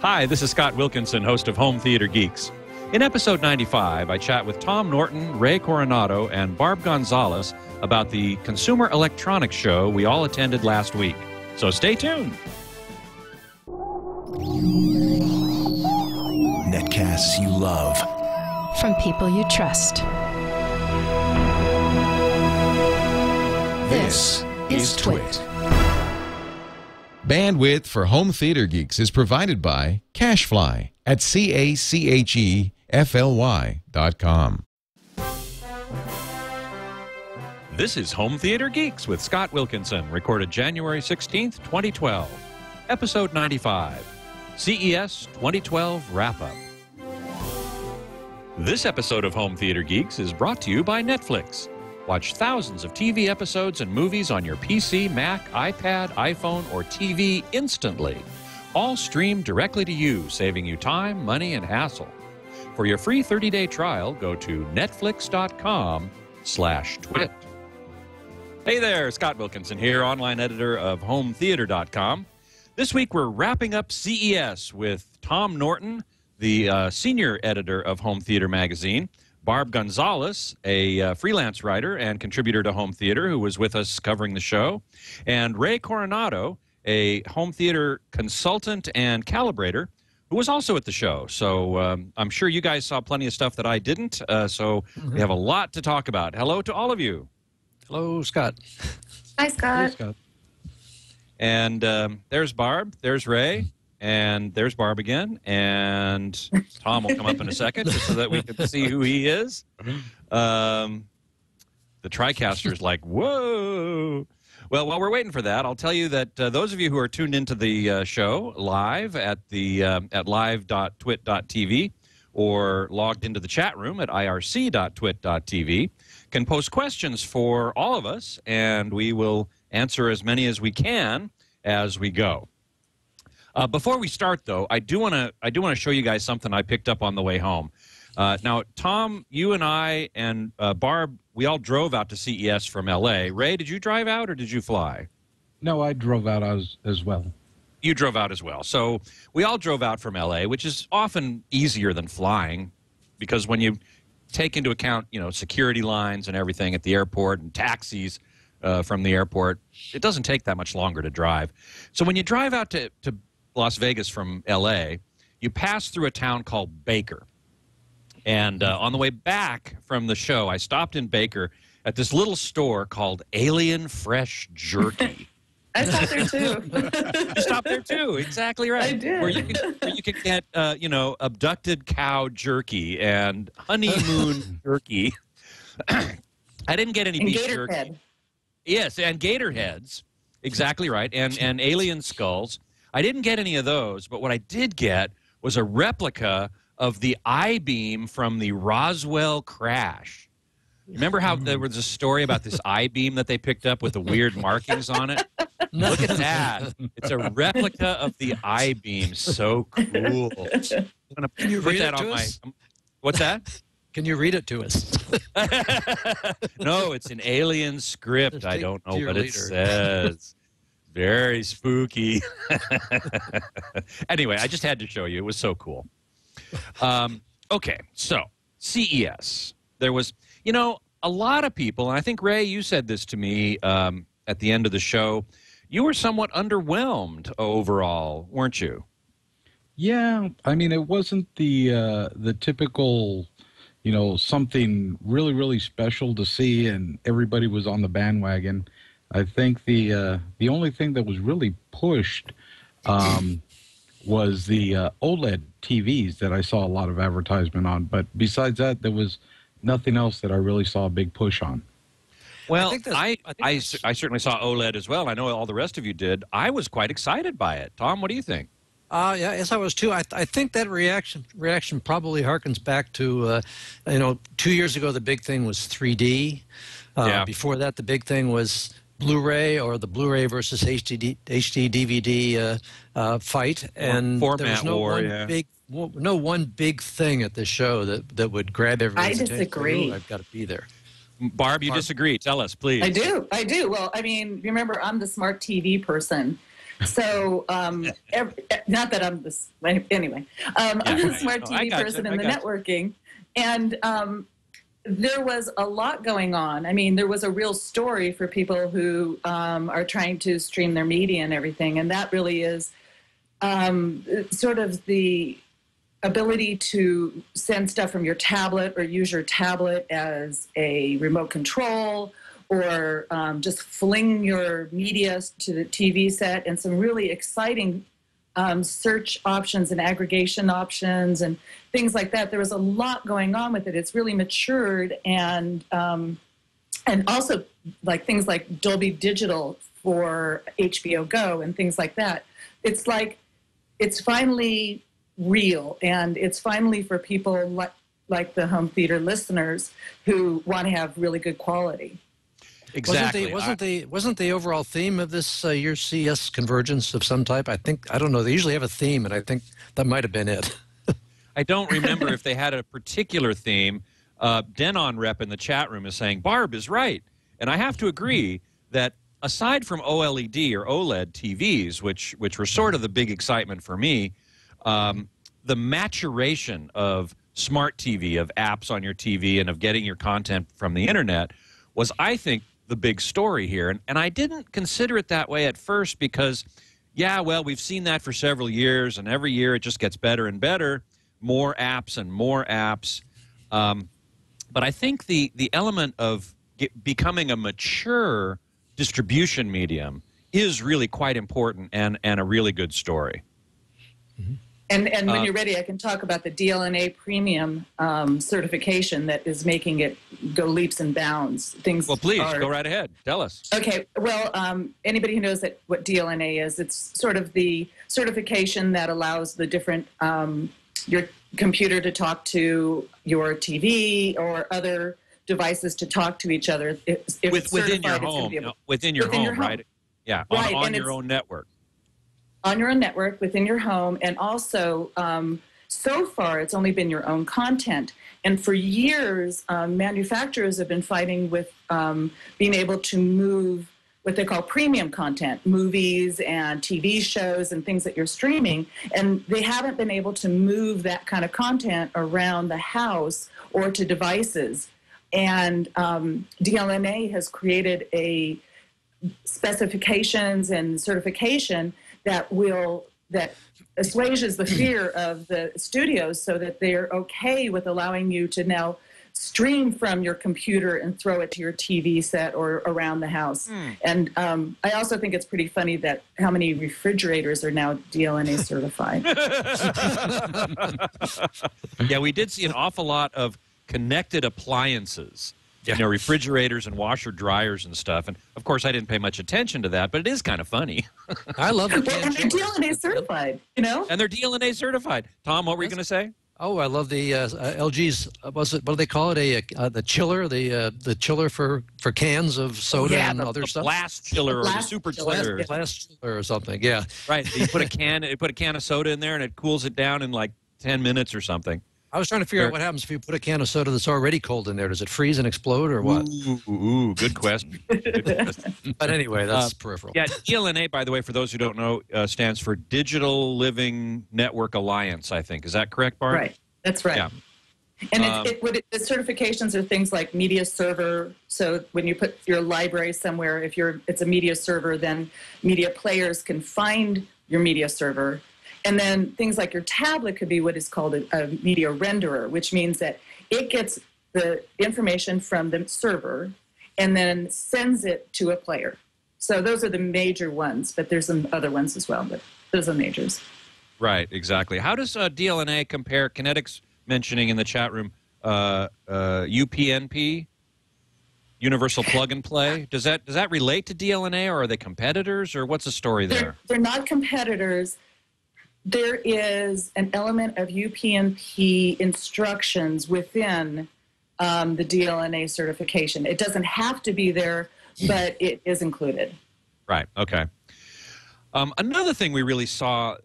Hi, this is Scott Wilkinson, host of Home Theater Geeks. In episode 95, I chat with Tom Norton, Ray Coronado, and Barb Gonzalez about the Consumer Electronics Show we all attended last week. So stay tuned. Netcasts you love. From people you trust. This is Twit. Bandwidth for Home Theater Geeks is provided by Cachefly at CACHEFLY.com. This is Home Theater Geeks with Scott Wilkinson, recorded January 16th, 2012. Episode 95, CES 2012 Wrap-Up. This episode of Home Theater Geeks is brought to you by Netflix. Watch thousands of TV episodes and movies on your PC, Mac, iPad, iPhone, or TV instantly. All streamed directly to you, saving you time, money, and hassle. For your free 30-day trial, go to netflix.com/twit. Hey there, Scott Wilkinson here, online editor of HomeTheater.com. This week we're wrapping up CES with Tom Norton, the senior editor of Home Theater Magazine, Barb Gonzalez, a freelance writer and contributor to Home Theater who was with us covering the show, and Ray Coronado, a home theater consultant and calibrator who was also at the show. So I'm sure you guys saw plenty of stuff that I didn't, so we have a lot to talk about. Hello to all of you. Hello, Scott. Hi, Scott. Hey, Scott. And there's Barb, there's Ray, and there's Barb again, and Tom will come up in a second just so that we can see who he is. The TriCaster's like, whoa. Well, while we're waiting for that, I'll tell you that those of you who are tuned into the show live at live.twit.tv or logged into the chat room at irc.twit.tv can post questions for all of us, and we will answer as many as we can as we go. Before we start, though, I do want to show you guys something I picked up on the way home. Now, Tom, you and I and Barb, we all drove out to CES from L.A. Ray, did you drive out or did you fly? No, I drove out as well. You drove out as well. So we all drove out from L.A., which is often easier than flying because when you take into account, you know, security lines and everything at the airport and taxis from the airport, it doesn't take that much longer to drive. So when you drive out to Las Vegas from L.A., you pass through a town called Baker. And on the way back from the show, I stopped in Baker at this little store called Alien Fresh Jerky. I stopped there, too. You stopped there, too. Exactly right. I did. Where you can get, you know, abducted cow jerky and honeymoon jerky. I didn't get any beef jerky. Head. Yes, and gator heads. Exactly right. And alien skulls. I didn't get any of those, but what I did get was a replica of the I-beam from the Roswell crash. Remember how there was a story about this I-beam that they picked up with the weird markings on it? Look at that. It's a replica of the I-beam. So cool. I'm going to put that on my... What's that? Can you read it to us? No, it's an alien script. I don't know what it says. Very spooky. Anyway, I just had to show you. It was so cool. Okay, so CES. There was, you know, a lot of people, and I think, Ray, you said this to me at the end of the show. You were somewhat underwhelmed overall, weren't you? Yeah, I mean, it wasn't the typical, you know, something really, really special to see, and everybody was on the bandwagon. I think the only thing that was really pushed was the OLED TVs that I saw a lot of advertisement on. But besides that, there was nothing else that I really saw a big push on. Well, I certainly saw OLED as well. I know all the rest of you did. I was quite excited by it. Tom, what do you think? Yeah, yes, I was too. I think that reaction probably harkens back to, you know, 2 years ago the big thing was 3D. Yeah. Before that, the big thing was Blu-ray, or the Blu-ray versus HD DVD fight, and format there was no war, no one big thing at the show that would grab everyone's attention. I disagree. I've got to be there. Barb, you disagree. Tell us, please. I do. Well, I mean, remember, I'm the smart TV person. So, not that I'm this, anyway, I'm a smart TV person in the networking. And there was a lot going on. I mean, there was a real story for people who are trying to stream their media and everything. And that really is sort of the ability to send stuff from your tablet or use your tablet as a remote control, or just fling your media to the TV set, and some really exciting search options and aggregation options and things like that. There was a lot going on with it. It's really matured, and also like things like Dolby Digital for HBO Go and things like that. It's like it's finally real, and it's finally for people like the home theater listeners who want to have really good quality. Exactly. Wasn't the overall theme of this year's CES convergence of some type? I don't know. They usually have a theme, and I think that might have been it. I don't remember if they had a particular theme. Denon rep in the chat room is saying Barb is right, and I have to agree that aside from OLED or OLED TVs, which were sort of the big excitement for me, the maturation of smart TV, of apps on your TV, and of getting your content from the internet was, I think, the big story here. And I didn't consider it that way at first because, yeah, well, we've seen that for several years, and every year it just gets better and better, more apps and more apps. But I think the element of becoming a mature distribution medium is really quite important and a really good story. Mm-hmm. And when you're ready, I can talk about the DLNA premium certification that is making it go leaps and bounds. Well, please, go right ahead. Tell us. Okay. Well, anybody who knows what DLNA is, it's sort of the certification that allows the different, your computer to talk to your TV or other devices to talk to each other. Within your home. Within your home, right? Yeah, right. on your own network. On your own network, within your home, and also, so far, it's only been your own content. And for years, manufacturers have been fighting with being able to move what they call premium content, movies and TV shows and things that you're streaming, and they haven't been able to move that kind of content around the house or to devices. And DLNA has created a specifications and certification that assuages the fear of the studios so that they're okay with allowing you to now stream from your computer and throw it to your TV set or around the house. And I also think it's pretty funny that how many refrigerators are now DLNA certified. Yeah, we did see an awful lot of connected appliances. You know, refrigerators and washer dryers and stuff. And, of course, I didn't pay much attention to that, but it is kind of funny. I love it. Well, and they're DLNA certified, you know? And they're DLNA certified. Tom, what were you going to say? Oh, I love the LG's, what do they call it? The chiller, the chiller for cans of soda and other stuff? Blast chiller or the super chiller. Blast chiller or something, yeah. Right. You put a can of soda in there and it cools it down in like 10 minutes or something. I was trying to figure out what happens if you put a can of soda that's already cold in there. Does it freeze and explode or what? Ooh, good question. But anyway, that's peripheral. Yeah, DLNA, by the way, for those who don't know, stands for Digital Living Network Alliance, I think. Is that correct, Barb? Right. That's right. Yeah. And the certifications are things like media server. So when you put your library somewhere, if it's a media server, then media players can find your media server. And then things like your tablet could be what is called a media renderer, which means that it gets the information from the server and then sends it to a player. So those are the major ones, but there's some other ones as well, but those are majors. Right, exactly. How does DLNA compare? Kinetic's mentioning in the chat room UPnP, Universal Plug and Play. Does that relate to DLNA, or are they competitors, or what's the story there? They're not competitors. There is an element of UPnP instructions within the DLNA certification. It doesn't have to be there, but it is included. Right, okay. Another thing we really saw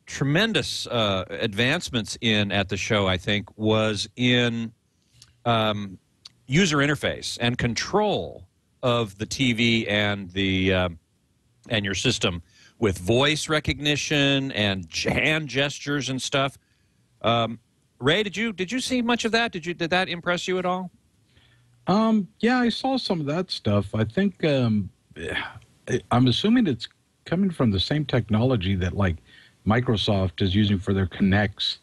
tremendous advancements in at the show, I think, was in user interface and control of the TV and the and your system with voice recognition and hand gestures and stuff. Ray, did you see much of that? Did that impress you at all? Yeah, I saw some of that stuff. I think I'm assuming it's coming from the same technology that like Microsoft is using for their Kinect's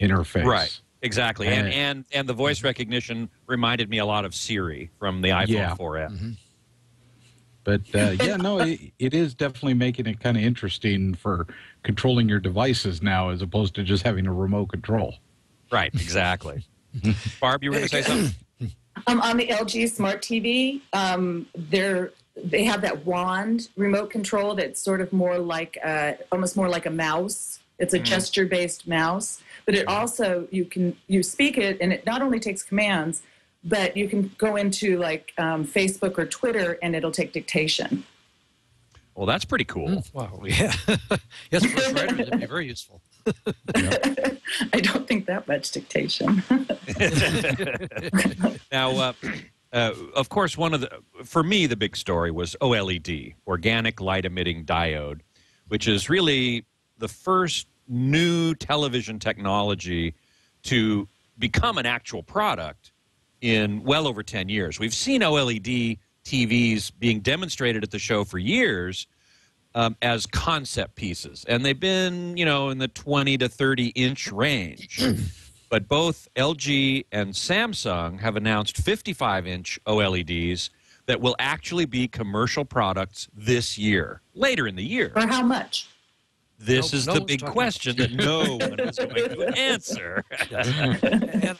interface. Right. Exactly. And the voice recognition reminded me a lot of Siri from the iPhone 4S. Mm-hmm. But yeah, no, it is definitely making it kind of interesting for controlling your devices now, as opposed to just having a remote control. Right. Exactly. Barb, you were going to say something? On the LG Smart TV, they have that wand remote control that's sort of more like almost more like a mouse. It's a gesture-based mouse, but it also you speak it, and it not only takes commands, but you can go into like Facebook or Twitter, and it'll take dictation. Well, that's pretty cool. Wow, yeah. Yes, for writers, it'd be very useful. I don't think that much dictation. Now, of course, for me, the big story was OLED, organic light emitting diode, which is really the first new television technology to become an actual product in well over 10 years. We've seen OLED TVs being demonstrated at the show for years as concept pieces, and they've been, in the 20 to 30-inch range. But both LG and Samsung have announced 55-inch OLEDs that will actually be commercial products this year, later in the year. For how much? This is the big question that no one is going to answer.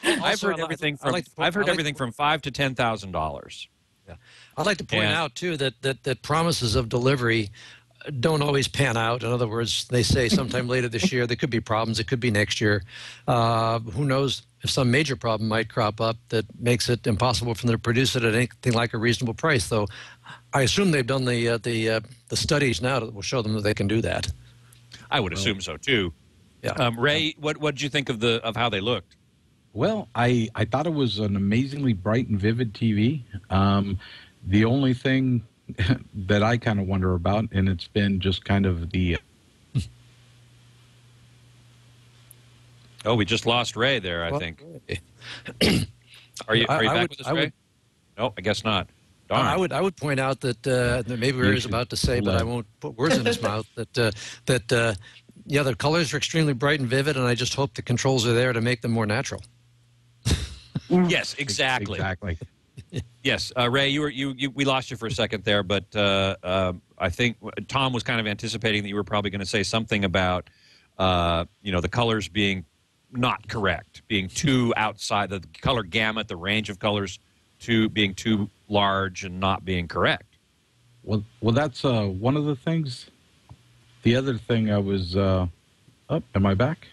I've heard everything from $5,000 to $10,000. Yeah. I'd like to point out too that promises of delivery don't always pan out. In other words, they say sometime later this year. There could be problems. It could be next year. Who knows if some major problem might crop up that makes it impossible for them to produce it at anything like a reasonable price. Though, I assume they've done the studies now that will show them that they can do that. I would assume so too. Yeah. Ray, what did you think of how they looked? Well, I thought it was an amazingly bright and vivid TV. The only thing that I kind of wonder about, and it's been just kind of the... Oh, we just lost Ray there, I think. Are you back with us, Ray? No, I guess not. Darn. I would point out that maybe Ray is about to say, but I won't put words in his mouth, that the colors are extremely bright and vivid, and I just hope the controls are there to make them more natural. Yes, exactly. Exactly. Yes, Ray, we lost you for a second there, but I think Tom was kind of anticipating that you were probably going to say something about the colors being not correct, being too outside the color gamut, the range of colors being too large and not being correct. Well, that's one of the things. The other thing I was am I back?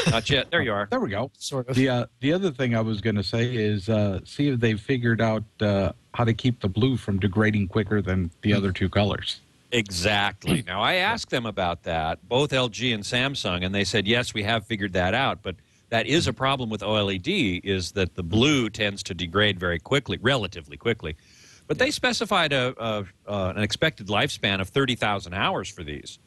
Not yet. There you are. There we go. Sort of. The other thing I was going to say is see if they figured out how to keep the blue from degrading quicker than the other two colors. Exactly. Now, I asked them about that, both LG and Samsung, and they said, yes, we have figured that out, but that is a problem with OLED, is that the blue tends to degrade very quickly, relatively quickly. But they specified an expected lifespan of 30,000 hours for these,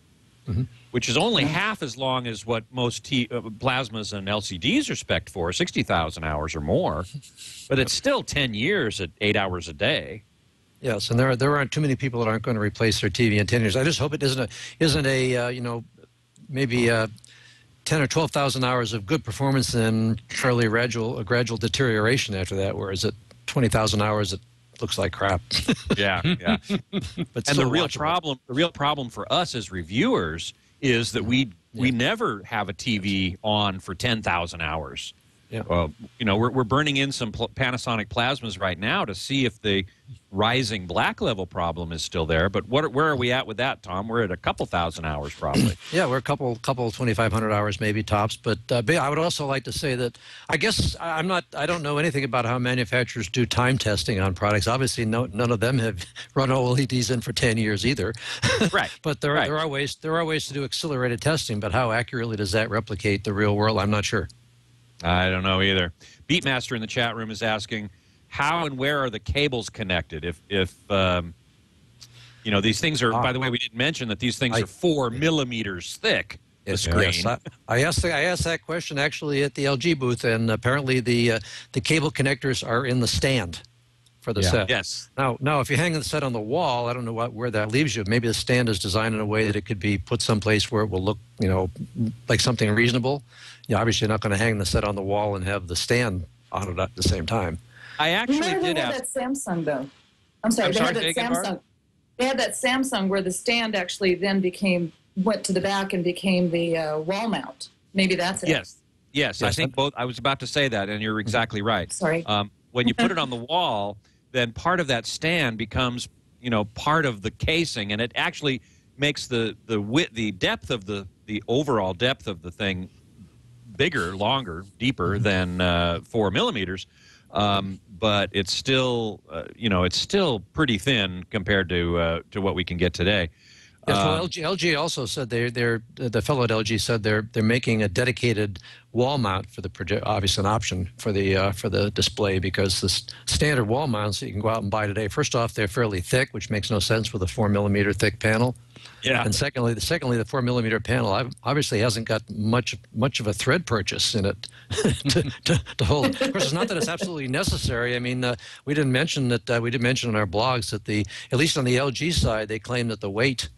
which is only half as long as what most plasmas and LCDs are spec'd for, 60,000 hours or more. But it's still 10 years at 8 hours a day. Yes, and there aren't too many people that aren't going to replace their TV in 10 years. I just hope it isn't maybe 10 or 12,000 hours of good performance and fairly gradual deterioration after that, whereas at 20,000 hours it looks like crap. Yeah. But and the real problem for us as reviewers is that we never have a TV on for 10,000 hours. Yeah. We're burning in some Panasonic plasmas right now to see if the rising black level problem is still there. But where are we at with that, Tom? We're at a couple thousand hours probably. Yeah, we're a couple 2,500 hours maybe tops. But I would also like to say that I guess I don't know anything about how manufacturers do time testing on products. Obviously, none of them have run OLEDs in for 10 years either. Right. But there are ways to do accelerated testing. But how accurately does that replicate the real world? I'm not sure. I don't know either. Beatmaster in the chat room is asking, how and where are the cables connected? You know, these things are, by the way, we didn't mention that these things are 4 millimeters thick, the screen. Yes, I asked that question actually at the LG booth, and apparently the cable connectors are in the stand for the set. Yes. Now, if you hang the set on the wall, I don't know where that leaves you. Maybe the stand is designed in a way that it could be put someplace where it will look, you know, like something reasonable. You're obviously not going to hang the set on the wall and have the stand on it at the same time. I actually did ask. That Samsung though. I'm sorry. They had that Samsung. They had that Samsung where the stand actually then went to the back and became the wall mount. Maybe that's it. Yes. I think both. I was about to say that, and you're exactly right. Sorry. When you put it on the wall, then part of that stand becomes, you know, part of the casing, and it actually makes the depth of the overall depth of the thing bigger, longer, deeper than 4 millimeters. But it's still, you know, it's still pretty thin compared to what we can get today. Yes, well, LG also said the fellow at LG said they're making a dedicated wall mount for the project. Obviously, an option for the display, because the standard wall mounts that you can go out and buy today, first off, they're fairly thick, which makes no sense with a 4 millimeter thick panel. Yeah. And secondly, the 4 millimeter panel obviously hasn't got much of a thread purchase in it to hold it. Of course, it's not that it's absolutely necessary. I mean, we did mention in our blogs that at least on the LG side, they claim that the weight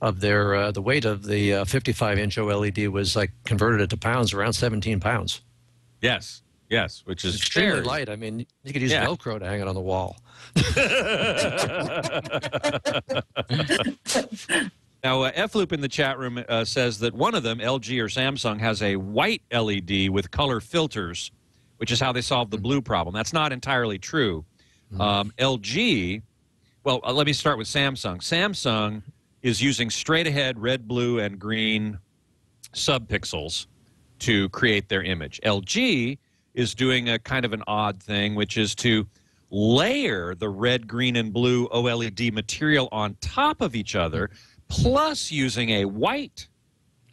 of the 55-inch OLED was like converted it to pounds, around 17 pounds. Yes, which is extremely light. I mean, you could use Velcro to hang it on the wall. Now, F-Loop in the chat room says that one of them, LG or Samsung, has a white LED with color filters, which is how they solved the blue problem. That's not entirely true. LG, well, let me start with Samsung. Samsung is using straight-ahead red, blue, and green subpixels to create their image. LG is doing a kind of an odd thing, which is to layer the red, green, and blue OLED material on top of each other, plus using a white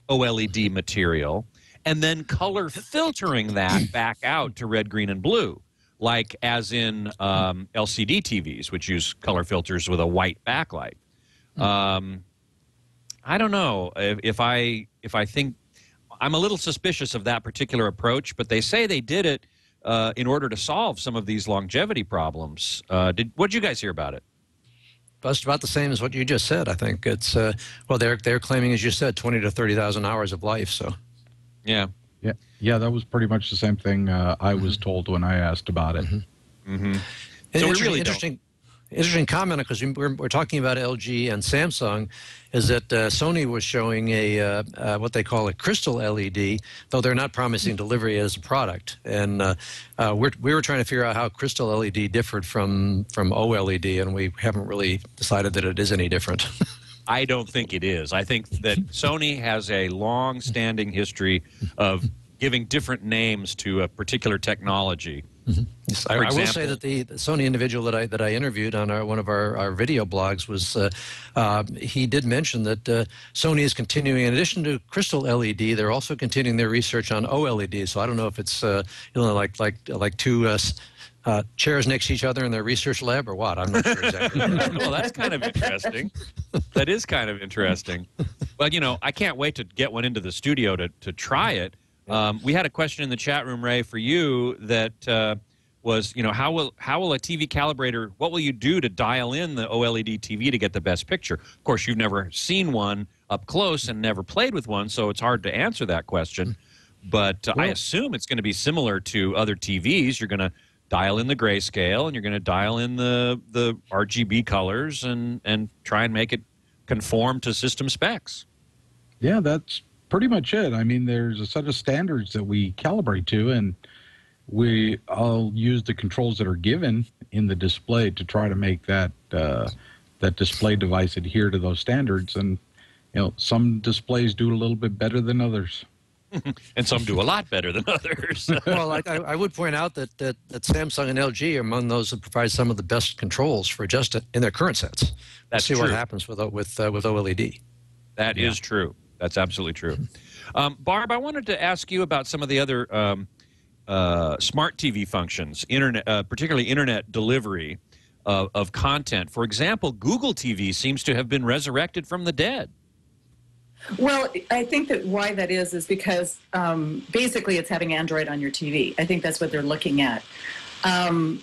OLED material, and then color filtering that back out to red, green, and blue, like as in LCD TVs, which use color filters with a white backlight. I don't know if I think I'm a little suspicious of that particular approach, but they say they did it in order to solve some of these longevity problems. What did you guys hear about it? That's about the same as what you just said. I think it's well, they're claiming, as you said, 20 to 30,000 hours of life. So, yeah, that was pretty much the same thing I was told when I asked about it. So we really interesting comment, because we're talking about LG and Samsung, is that Sony was showing a what they call a crystal LED, though they're not promising delivery as a product. And we were trying to figure out how crystal LED differed from OLED, and we haven't really decided that it is any different. I don't think it is. I think that Sony has a long-standing history of giving different names to a particular technology. Yes, I will say that the Sony individual that I interviewed on one of our video blogs was he did mention that Sony is continuing, in addition to crystal LED, they're also continuing their research on OLED. So I don't know if it's like two chairs next to each other in their research lab or what. I'm not sure exactly. Well, that's kind of interesting. That is kind of interesting. Well, you know, I can't wait to get one into the studio to try it. We had a question in the chat room, Ray, for you that was, you know, how will a TV calibrator, what will you do to dial in the OLED TV to get the best picture? Of course, you've never seen one up close and never played with one, so it's hard to answer that question. But I assume it's going to be similar to other TVs. You're going to dial in the grayscale, and you're going to dial in the RGB colors and try and make it conform to system specs. Yeah, that's pretty much it. I mean, there's a set of standards that we calibrate to, and I'll use the controls that are given in the display to try to make that display device adhere to those standards. And you know, some displays do a little bit better than others. And some do a lot better than others. Well, I would point out that Samsung and LG are among those that provide some of the best controls for just in their current sets. That's see true. What happens with OLED. That is true. That's absolutely true. Barb, I wanted to ask you about some of the other smart TV functions, particularly internet delivery. of content. For example, Google TV seems to have been resurrected from the dead. Well, I think that why that is because basically it's having Android on your TV. I think that's what they're looking at.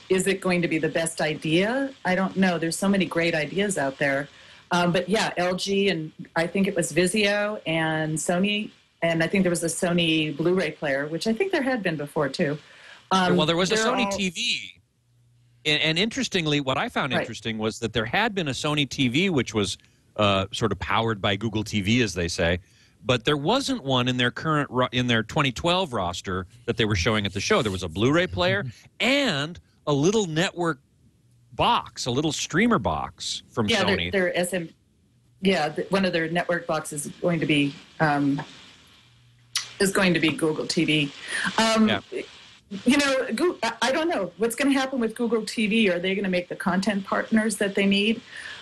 Is it going to be the best idea? I don't know. There's so many great ideas out there. But yeah, LG and I think it was Vizio and Sony, and I think there was a Sony Blu-ray player, which I think there had been before too. Well, there was a Sony TV. And interestingly, what I found interesting was that there had been a Sony TV, which was sort of powered by Google TV, as they say, but there wasn't one in their 2012 roster that they were showing at the show. There was a Blu-ray player and a little network box, a little streamer box from Sony. One of their network boxes is going to be Google TV. You know, I don't know what's going to happen with Google TV. Are they going to make the content partners that they need?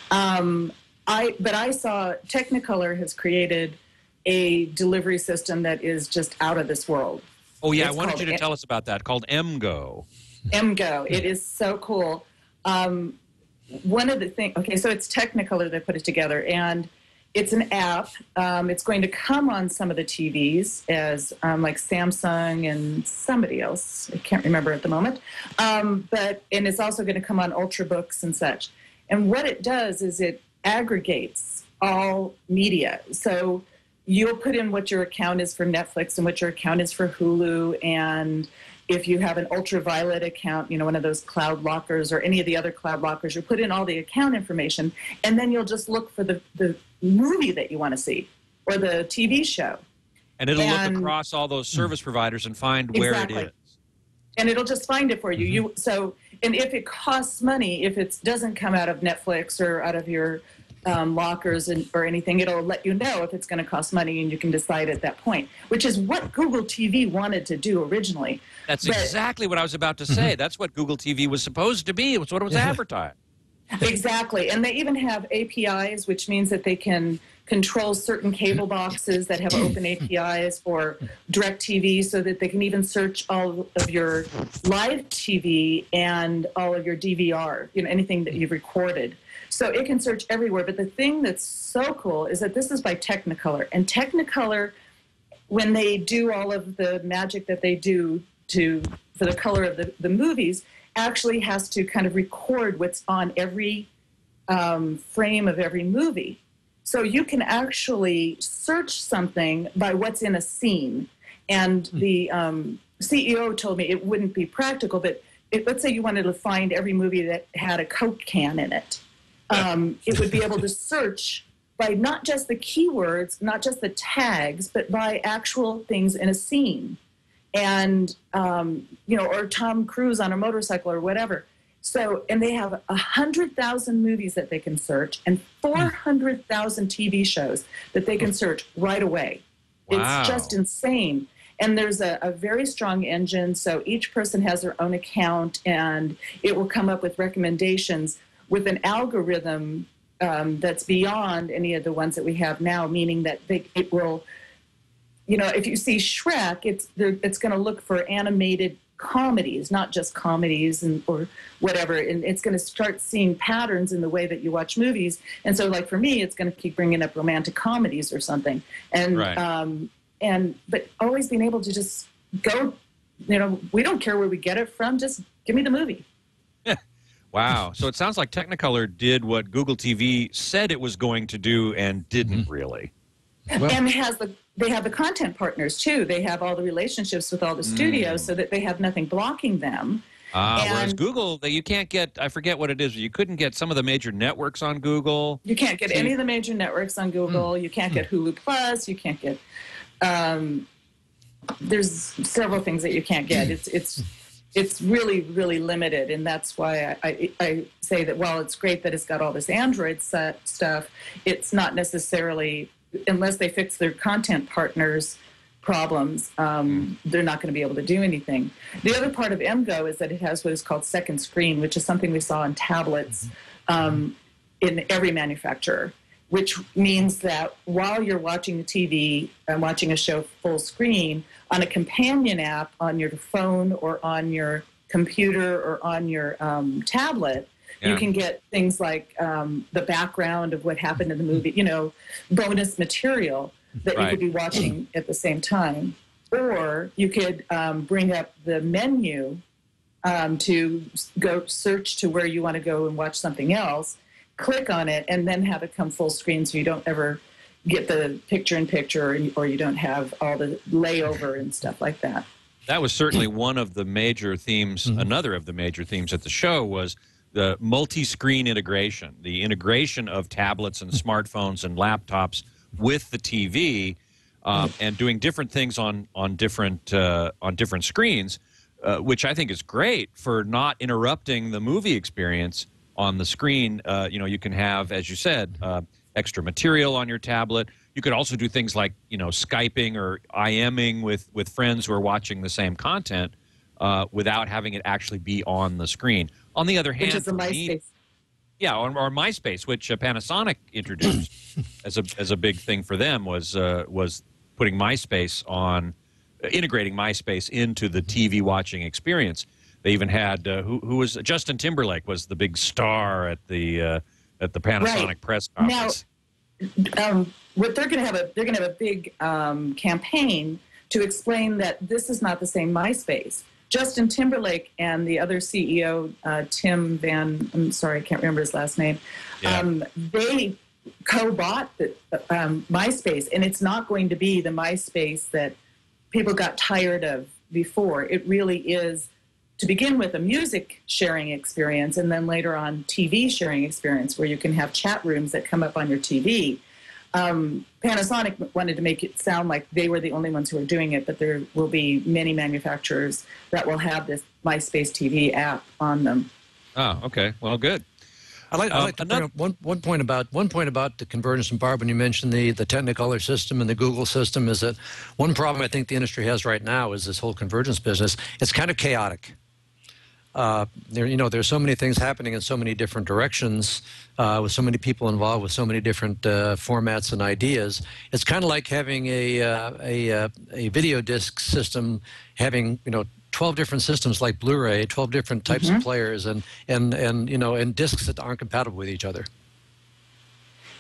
But I saw Technicolor has created a delivery system that is just out of this world. Oh yeah, I wanted you to tell us about that. Called MGO. MGO. It is so cool. One of the things. Okay, so it's Technicolor that put it together, and it's an app. It's going to come on some of the TVs as like Samsung and somebody else. I can't remember at the moment. And it's also going to come on Ultrabooks and such. And what it does is it aggregates all media. So you'll put in what your account is for Netflix and what your account is for Hulu. And if you have an ultraviolet account, you know, one of those cloud lockers or any of the other cloud lockers, you put in all the account information, and then you'll just look for the movie that you want to see or the TV show. And it'll look across all those service providers and find where it is. And it'll just find it for you. And if it costs money, if it doesn't come out of Netflix or out of your lockers or anything, it'll let you know if it's going to cost money, and you can decide at that point, which is what Google TV wanted to do originally. That's exactly what I was about to say. That's what Google TV was supposed to be. It was what it was advertised. Exactly. And they even have APIs, which means that they can control certain cable boxes that have open APIs for DirecTV, so that they can even search all of your live TV and all of your DVR, you know, anything that you've recorded. So it can search everywhere. But the thing that's so cool is that this is by Technicolor. And Technicolor, when they do all of the magic that they do for the color of the movies, actually has to kind of record what's on every frame of every movie. So you can actually search something by what's in a scene. And the CEO told me it wouldn't be practical, but let's say you wanted to find every movie that had a Coke can in it. It would be able to search by not just the keywords, not just the tags, but by actual things in a scene. And, you know, or Tom Cruise on a motorcycle or whatever. So, and they have 100,000 movies that they can search and 400,000 TV shows that they can search right away. Wow. It's just insane. And there's a very strong engine. So each person has their own account, and it will come up with recommendations with an algorithm that's beyond any of the ones that we have now, meaning that it will, you know, if you see Shrek, it's going to look for animated comedies, not just comedies or whatever, and it's going to start seeing patterns in the way that you watch movies. And so, like for me, it's going to keep bringing up romantic comedies or something. And but always being able to just go, you know, we don't care where we get it from, just give me the movie. Wow. So it sounds like Technicolor did what Google TV said it was going to do and didn't really. Well, and they have the content partners too. They have all the relationships with all the studios, so that they have nothing blocking them. Whereas Google, you can't get, I forget what it is, you couldn't get some of the major networks on Google. You can't get any of the major networks on Google. You can't get Hulu Plus. You can't get, there's several things that you can't get. It's really, really limited. And that's why I say that while it's great that it's got all this Android stuff, it's not necessarily, unless they fix their content partners' problems, they're not going to be able to do anything. The other part of MGO is that it has what is called second screen, which is something we saw on tablets in every manufacturer, which means that while you're watching the TV and watching a show full screen, on a companion app on your phone or on your computer or on your tablet, You can get things like the background of what happened in the movie, bonus material that you could be watching at the same time. Or you could bring up the menu to go search to where you want to go and watch something else, click on it, and then have it come full screen so you don't ever get the picture-in-picture or you don't have all the layover and stuff like that. That was certainly one of the major themes. Another of the major themes at the show was the multi-screen integration, the integration of tablets and smartphones and laptops with the TV, and doing different things on different screens, which I think is great for not interrupting the movie experience on the screen. You can have, as you said, extra material on your tablet. You could also do things like, Skyping or IMing with friends who are watching the same content without having it actually be on the screen. On the other hand, which is the MySpace. Yeah, or MySpace, which Panasonic introduced as a big thing for them was putting MySpace on, integrating MySpace into the TV watching experience. They even had who was Justin Timberlake was the big star at the Panasonic press conference. Now, what they're going to have a big campaign to explain that this is not the same MySpace. Justin Timberlake and the other CEO, I'm sorry, I can't remember his last name. Yeah. They co-bought the MySpace, and it's not going to be the MySpace that people got tired of before. It really is, to begin with, a music sharing experience, and then later on TV sharing experience where you can have chat rooms that come up on your TV. Panasonic wanted to make it sound like they were the only ones who were doing it, but there will be many manufacturers that will have this MySpace TV app on them. Oh, okay. Well, good. I'd like to bring up one point about the convergence. And Barb, when you mentioned the Technicolor system and the Google system, is that one problem I think the industry has right now is this whole convergence business. It's kind of chaotic. There's so many things happening in so many different directions, with so many people involved, with so many different formats and ideas. It's kind of like having a video disc system, having 12 different systems like Blu-ray, 12 different types of players, and discs that aren't compatible with each other.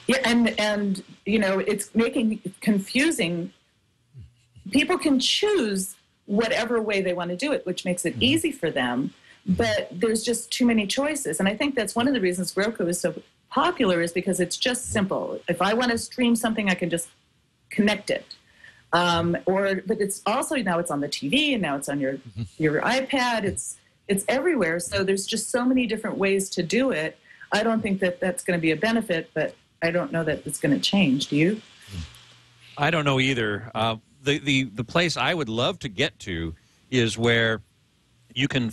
Yeah, and it's making it confusing. People can choose whatever way they want to do it, which makes it easy for them. But there's just too many choices. And I think that's one of the reasons Roku is so popular, is because it's just simple. If I want to stream something, I can just connect it. But it's also, now it's on the TV, and now it's on your iPad. It's everywhere. So there's just so many different ways to do it. I don't think that that's going to be a benefit, but I don't know that it's going to change. Do you? I don't know either. The place I would love to get to is where you can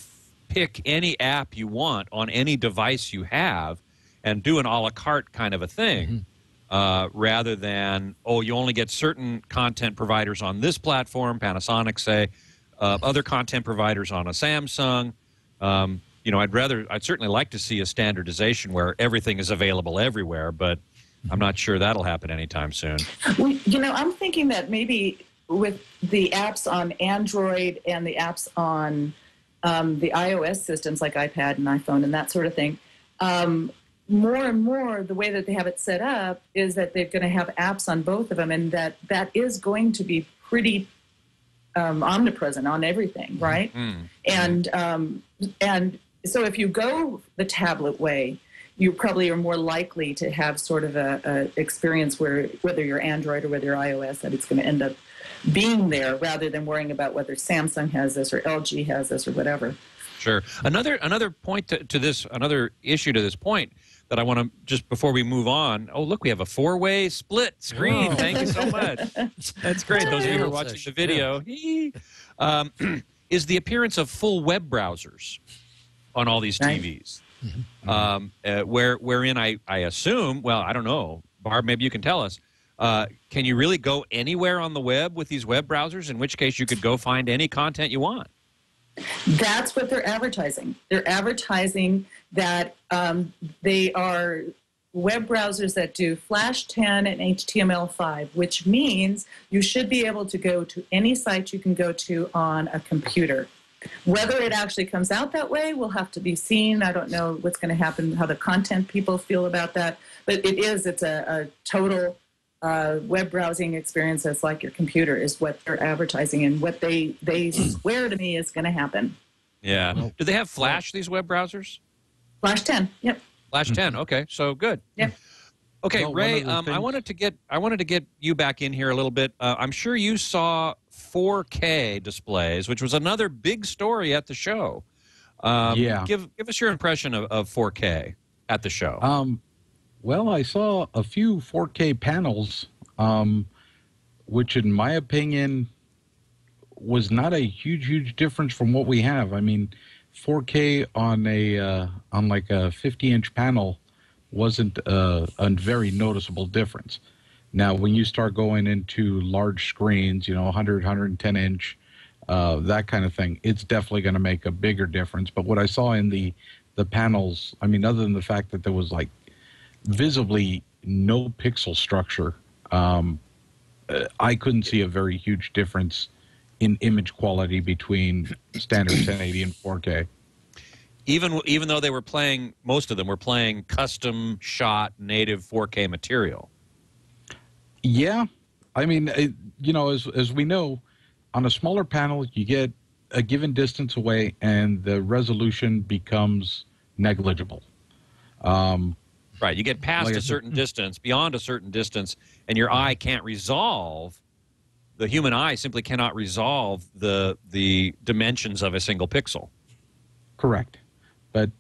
pick any app you want on any device you have and do an a la carte kind of a thing, rather than, you only get certain content providers on this platform, Panasonic say, other content providers on a Samsung. I'd certainly like to see a standardization where everything is available everywhere, but I'm not sure that'll happen anytime soon. Well, I'm thinking that maybe with the apps on Android and the apps on the iOS systems like iPad and iPhone and that sort of thing, more and more the way that they have it set up is that they're going to have apps on both of them, and that is going to be pretty omnipresent on everything, right? And so if you go the tablet way, you probably are more likely to have sort of a experience where, whether you're Android or whether you're iOS, that it's going to end up being there, rather than worrying about whether Samsung has this or LG has this or whatever. Sure. Another point to this, another issue to this point that I want to, just before we move on. Oh, look, we have a 4-way split screen. Thank you so much. That's great. Those of you who are watching the video, is the appearance of full web browsers on all these TVs. Wherein I assume, well, I don't know, Barb, maybe you can tell us, can you really go anywhere on the web with these web browsers, in which case you could go find any content you want? That's what they're advertising. They're advertising that they are web browsers that do Flash 10 and HTML5, which means you should be able to go to any site you can go to on a computer. Whether it actually comes out that way will have to be seen. I don't know what's going to happen, how the content people feel about that. But it's a total web browsing experience that's like your computer is what they're advertising, and what they swear to me is going to happen. Yeah. Do they have Flash, these web browsers? Flash 10, yep. Flash 10, okay, so good. Yep. Okay, Well, Ray, I wanted to get you back in here a little bit. I'm sure you saw 4K displays, which was another big story at the show. Yeah. Give us your impression of 4K at the show. Well, I saw a few 4K panels, which in my opinion was not a huge difference from what we have. I mean, 4K on like a 50-inch panel wasn't a very noticeable difference. Now, when you start going into large screens, 100, 110-inch, that kind of thing, it's definitely going to make a bigger difference. But what I saw in the panels, I mean, other than the fact that there was like visibly no pixel structure, I couldn't see a very huge difference in image quality between standard 1080 and 4K. Even though they were playing, most of them were playing custom shot native 4K material. Yeah, I mean, as we know, on a smaller panel, you get a given distance away, and the resolution becomes negligible. Right, you get past a certain distance, beyond a certain distance, and your eye can't resolve. The human eye simply cannot resolve the dimensions of a single pixel. Correct. But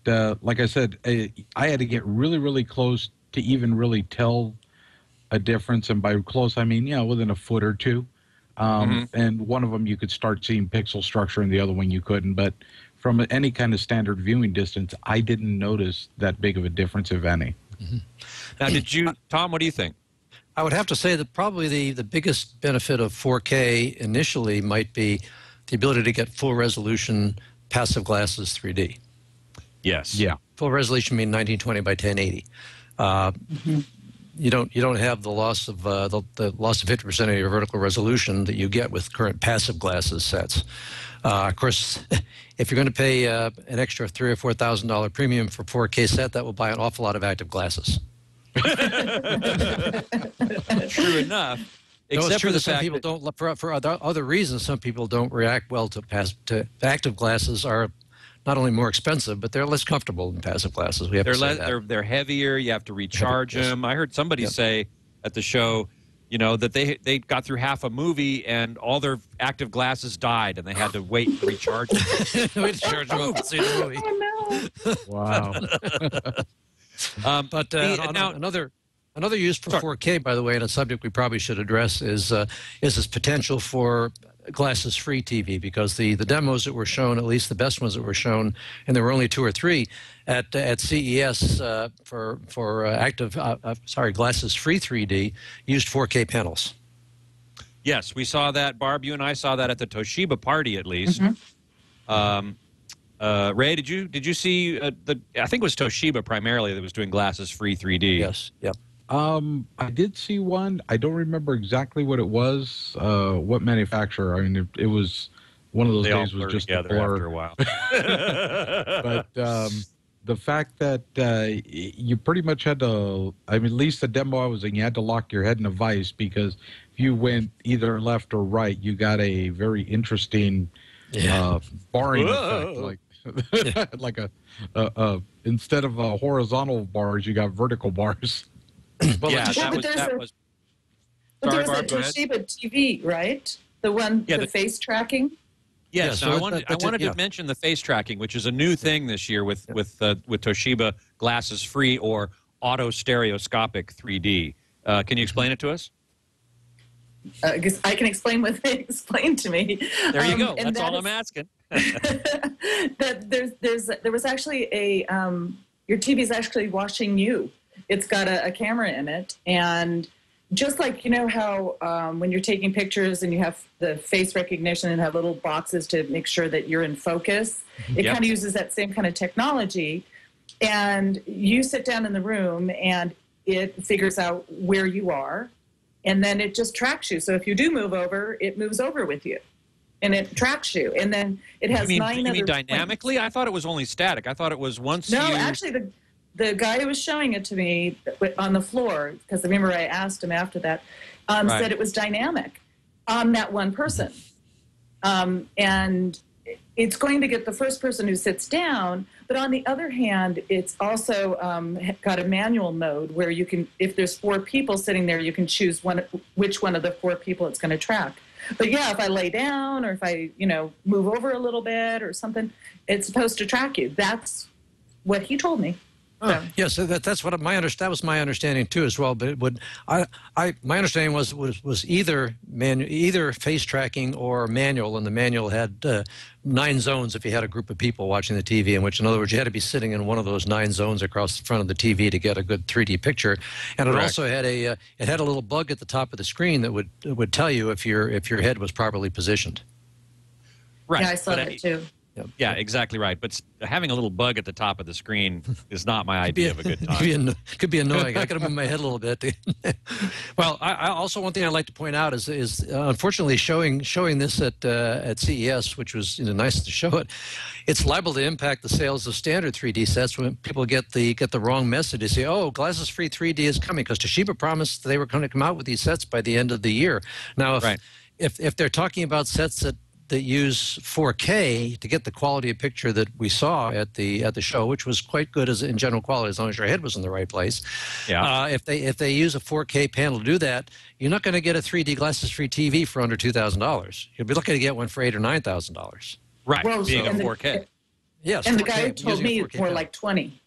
like I said, I had to get really close to even really tell a difference. And by close, I mean, within a foot or two. And one of them you could start seeing pixel structure and the other one you couldn't. But from any kind of standard viewing distance, I didn't notice that big of a difference, if any. Now, Tom, what do you think? I would have to say that probably the biggest benefit of 4K initially might be the ability to get full resolution passive glasses 3D. Yes. Yeah. Full resolution means 1920 by 1080. You don't have the loss of the loss of 50% of your vertical resolution that you get with current passive glasses sets. Of course, if you're going to pay an extra $3,000 or $4,000 premium for 4K set, that will buy an awful lot of active glasses. True enough. Except for the some people don't, for other reasons, some people don't react well to active glasses. Are not only more expensive, but they're less comfortable than passive glasses. We have to say that. They're heavier. You have to recharge them. I heard somebody say at the show, that they got through half a movie and all their active glasses died, and they had to wait to recharge them. Wait to charge them up to see the movie. Oh, Wow. But now another use for 4K, by the way, and a subject we probably should address is this potential for glasses-free TV, because the demos that were shown, at least the best ones that were shown, and there were only 2 or 3 at CES for glasses-free 3D used 4K panels. Yes, we saw that. Barb, you and I saw that at the Toshiba party, at least. Ray, did you see I think it was Toshiba primarily that was doing glasses-free 3D. Yes. Yep. I did see one. I don't remember exactly what it was, what manufacturer. I mean, it was one of those days was just a blur after a while. But the fact that you pretty much had to, I mean, at least the demo I was in, you had to lock your head in a vise, because if you went either left or right, you got a very interesting barring effect, like a instead of horizontal bars, you got vertical bars. Well, but there's a Toshiba TV, right? The one, the face tracking. Yes, I wanted to mention the face tracking, which is a new thing this year with Toshiba glasses free or auto stereoscopic 3D. Can you explain it to us? I guess I can explain what they explained to me. There you go. That's all I'm asking. That there was actually your TV is actually watching you. It's got a camera in it, and just like how when you're taking pictures and you have the face recognition and have little boxes to make sure that you're in focus, it kind of uses that same kind of technology. And you sit down in the room and it figures out where you are, and then it just tracks you. So if you do move over, it moves over with you. and it tracks you. And then it has you nine other mean dynamically? points. I thought it was only static. I thought it was once No, you... actually, the guy who was showing it to me on the floor, because remember I asked him after that, said it was dynamic on that one person. And it's going to get the first person who sits down, but on the other hand, it's also got a manual mode where you can, if there's 4 people sitting there, you can choose which one of the 4 people it's going to track. But yeah, if I lay down or if I, move over a little bit or something, it's supposed to track you. That's what he told me. So. Yes, that's what that was my understanding too as well. But it would, my understanding was either face tracking or manual, and the manual had 9 zones if you had a group of people watching the TV. In which, in other words, you had to be sitting in one of those 9 zones across the front of the TV to get a good 3D picture. And it also had a little bug at the top of the screen that would tell you if your head was properly positioned. Right. Yeah, I saw that too. Yeah, exactly right. But having a little bug at the top of the screen is not my idea of a good time. Could be annoying. I got to move my head a little bit. Well, I also, one thing I'd like to point out is unfortunately showing this at CES, which was nice to show it. It's liable to impact the sales of standard 3D sets when people get the wrong message. They say, "Oh, glasses-free 3D is coming," because Toshiba promised they were going to come out with these sets by the end of the year. Now, if they're talking about sets that use 4K to get the quality of picture that we saw at the show, which was quite good in general quality, as long as your head was in the right place. Yeah. If they use a 4K panel to do that, you're not going to get a 3D glasses-free TV for under $2,000. You'll be looking to get one for $8,000 or $9,000. Right. Well, being a 4K. Yes. And the guy told me more like 20.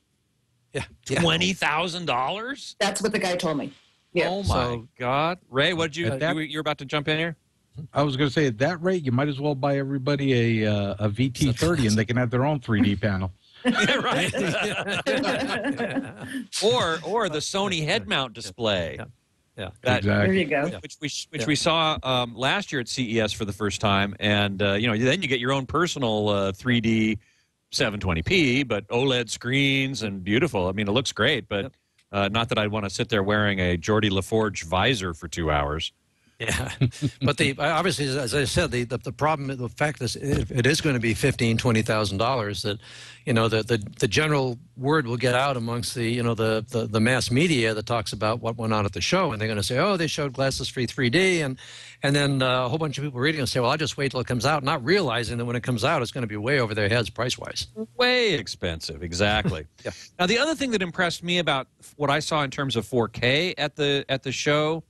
Yeah. $20,000? That's what the guy told me. Yeah. Oh my God, Ray, what did you're about to jump in here? I was going to say, at that rate, you might as well buy everybody a VT30 and they can have their own 3D panel. Yeah, right. Or the Sony head mount display. Yeah. Exactly. There you go. Which we saw last year at CES for the first time, and then you get your own personal 3D 720p, but OLED screens and beautiful. I mean, it looks great, but not that I'd want to sit there wearing a Geordie LaForge visor for 2 hours. Yeah, but obviously, as I said, the problem, the fact is, it is going to be $15,000-$20,000. That the general word will get out amongst the mass media that talks about what went on at the show, and they're going to say, oh, they showed glasses-free 3D, and then a whole bunch of people reading and say, well, I'll just wait till it comes out, not realizing that when it comes out, it's going to be way over their heads price-wise. Way expensive, exactly. Yeah. Now, the other thing that impressed me about what I saw in terms of 4K at the show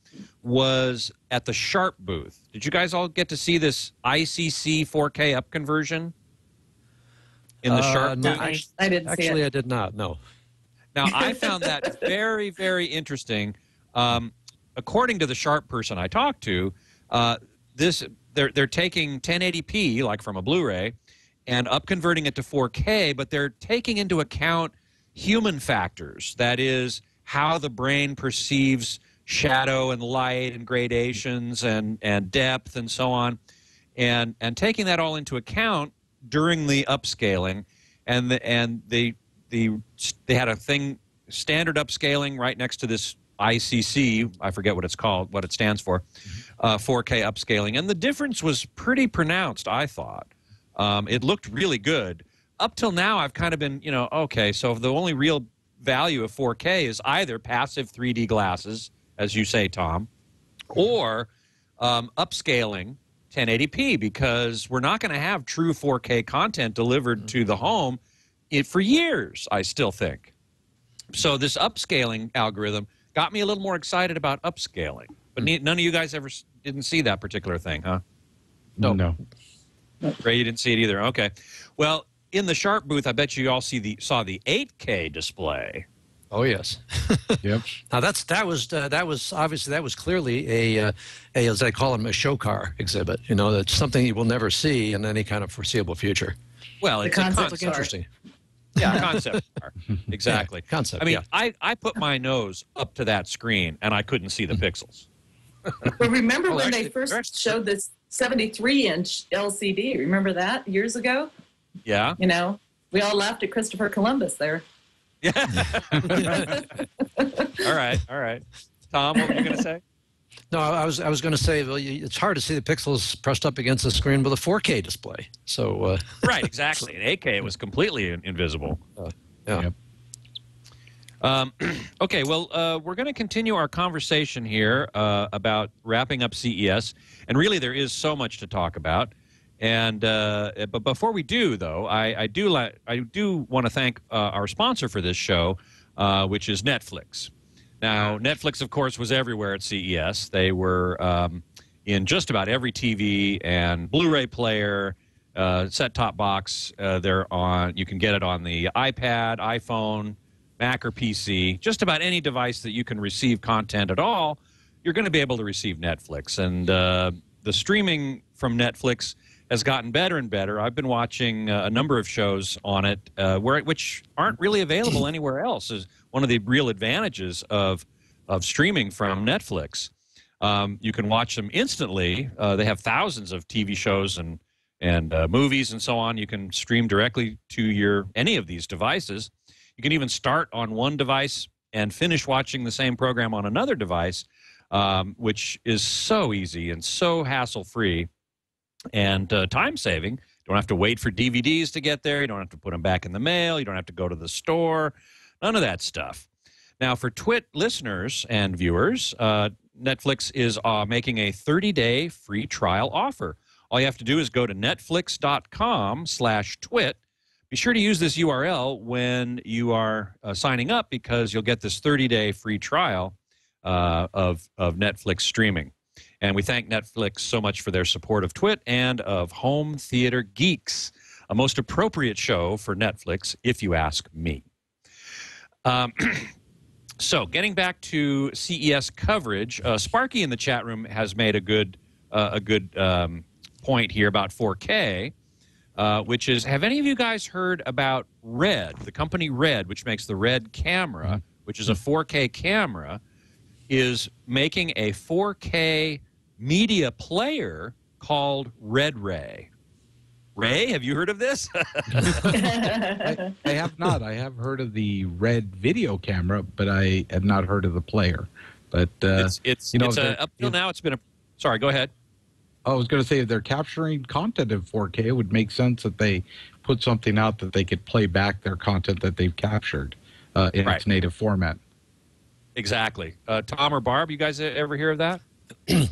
was at the Sharp booth. Did you guys all get to see this ICC 4K up conversion in the Sharp booth? I didn't see it. Actually, I did not, no. Now, I found that very, very interesting. According to the Sharp person I talked to, they're taking 1080p, like from a Blu-ray, and up converting it to 4K, but they're taking into account human factors. That is, how the brain perceives shadow and light and gradations and depth and so on, and taking that all into account during the upscaling, and they had a thing, standard upscaling right next to this ICC, I forget what it's called, what it stands for, 4K upscaling, and the difference was pretty pronounced, I thought. It looked really good. Up till now, I've kind of been, okay, so the only real value of 4K is either passive 3D glasses, as you say, Tom, or upscaling 1080p, because we're not going to have true 4K content delivered to the home for years, I still think. So this upscaling algorithm got me a little more excited about upscaling. But none of you guys didn't see that particular thing, huh? No. Ray, you didn't see it either. Okay. Well, in the Sharp booth, I bet you all saw the 8K display. Oh yes. Yep. Now that was clearly a as I call them, a show car exhibit. That's something you will never see in any kind of foreseeable future. Well, it's interesting. Yeah, concept car. Exactly. Yeah, concept. I mean, yeah. I put my nose up to that screen and I couldn't see the pixels. But remember when they first showed this 73-inch LCD? Remember that years ago? Yeah. We all laughed at Christopher Columbus there. Yeah. All right. Tom, what were you going to say? No, I was going to say, well, it's hard to see the pixels pressed up against the screen with a 4K display. So right, exactly. In 8K, it was completely invisible. Yeah. Yep. Okay, well, we're going to continue our conversation here about wrapping up CES, and really there is so much to talk about. And but before we do, though, I do want to thank our sponsor for this show, which is Netflix. Now, Netflix, of course, was everywhere at CES. They were in just about every TV and Blu-ray player, set-top box. They're on. You can get it on the iPad, iPhone, Mac, or PC. Just about any device that you can receive content at all, you're going to be able to receive Netflix. And the streaming from Netflix has gotten better and better. I've been watching a number of shows on it, which aren't really available anywhere else. Is one of the real advantages of streaming from Netflix. You can watch them instantly. They have thousands of TV shows and movies and so on. You can stream directly to any of these devices. You can even start on one device and finish watching the same program on another device, which is so easy and so hassle-free and time-saving. You don't have to wait for DVDs to get there. You don't have to put them back in the mail. You don't have to go to the store. None of that stuff. Now, for Twit listeners and viewers, Netflix is making a 30-day free trial offer. All you have to do is go to netflix.com/twit. Be sure to use this URL when you are signing up, because you'll get this 30-day free trial of Netflix streaming. And we thank Netflix so much for their support of Twit and of Home Theater Geeks, a most appropriate show for Netflix, if you ask me. So, getting back to CES coverage, Sparky in the chat room has made a good point here about 4K, which is, have any of you guys heard about Red, the company Red, which makes the Red camera, which is a 4K camera, is making a 4K media player called Red Ray. Ray, have you heard of this? I have not. I have heard of the Red video camera, but I have not heard of the player. But up till now it's been a. Sorry, go ahead. I was going to say, if they're capturing content in 4K, it would make sense that they put something out that they could play back their content that they've captured in its native format. Exactly. Tom or Barb, you guys ever hear of that?